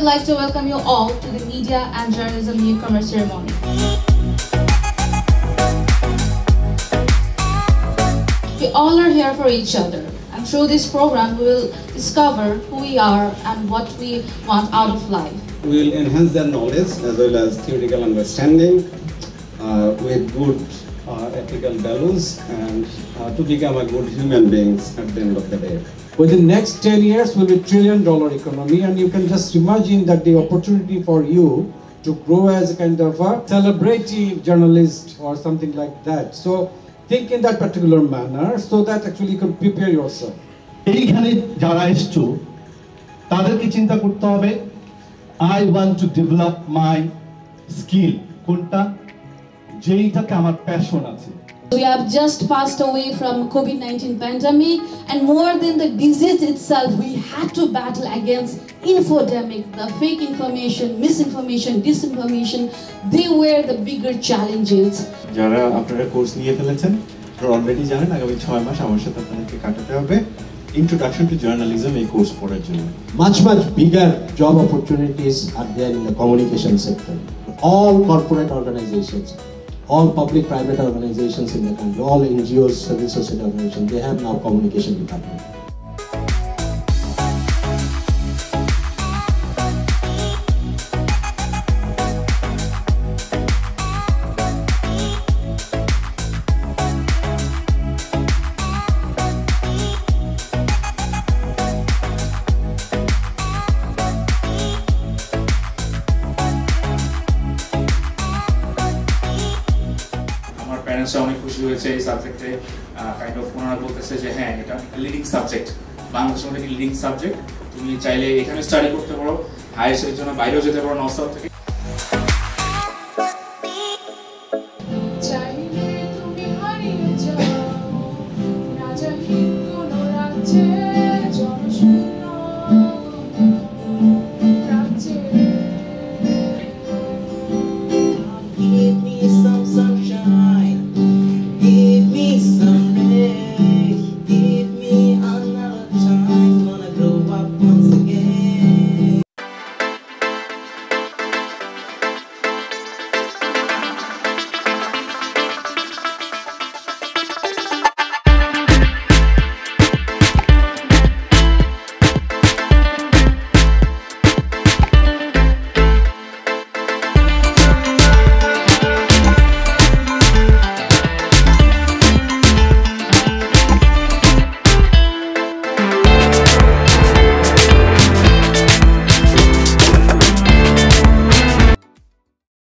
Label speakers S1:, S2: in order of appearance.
S1: would like to welcome you all to the Media and Journalism Newcomer Ceremony. We all are here for each other, and through this program we will discover who we are and what we want out of life.
S2: We will enhance their knowledge as well as theoretical understanding with good ethical values and to become a good human beings at the end of the day.
S3: Within the next 10 years will be $1 trillion economy, and you can just imagine that the opportunity for you to grow as a kind of a celebrity journalist or something like that. So think in that particular manner so that actually you can prepare yourself.
S4: এইখানে যারা এসছো তাদেরকে চিন্তা করতে হবে I want to develop my skill কোনটা যেইটাতে আমার passion আছে.
S5: We have just passed away from COVID-19 pandemic, and more than the disease itself, we had to battle against infodemic, the fake information, misinformation, disinformation. They were the bigger challenges.
S6: যারা আপনারা course নিয়ে ফেলেছেন আপনারা already জানেন আগামী 6 মাস আমার সাথে আপনাদেরকে কাটাতে হবে Introduction to Journalism এই কোর্স পড়ার জন্য.
S7: Much bigger job opportunities are there in the communication sector. All corporate organizations, all public-private organizations in the country, all NGOs, civil society organizations, they have now communication department.
S8: Parents অনেক খুশি হয়েছে এই সাবজেক্টে kind of ওনারা বলতেছে যে হ্যাঁ এটা লিডিং সাবজেক্ট বাংলাদেশের মধ্যে লিডিং সাবজেক্ট তুমি চাইলে এখানে স্টাডি করতে পারো হায়ার স্টাডির জন্য বাইরেও যেতে পারো নর্থ সাউথ থেকে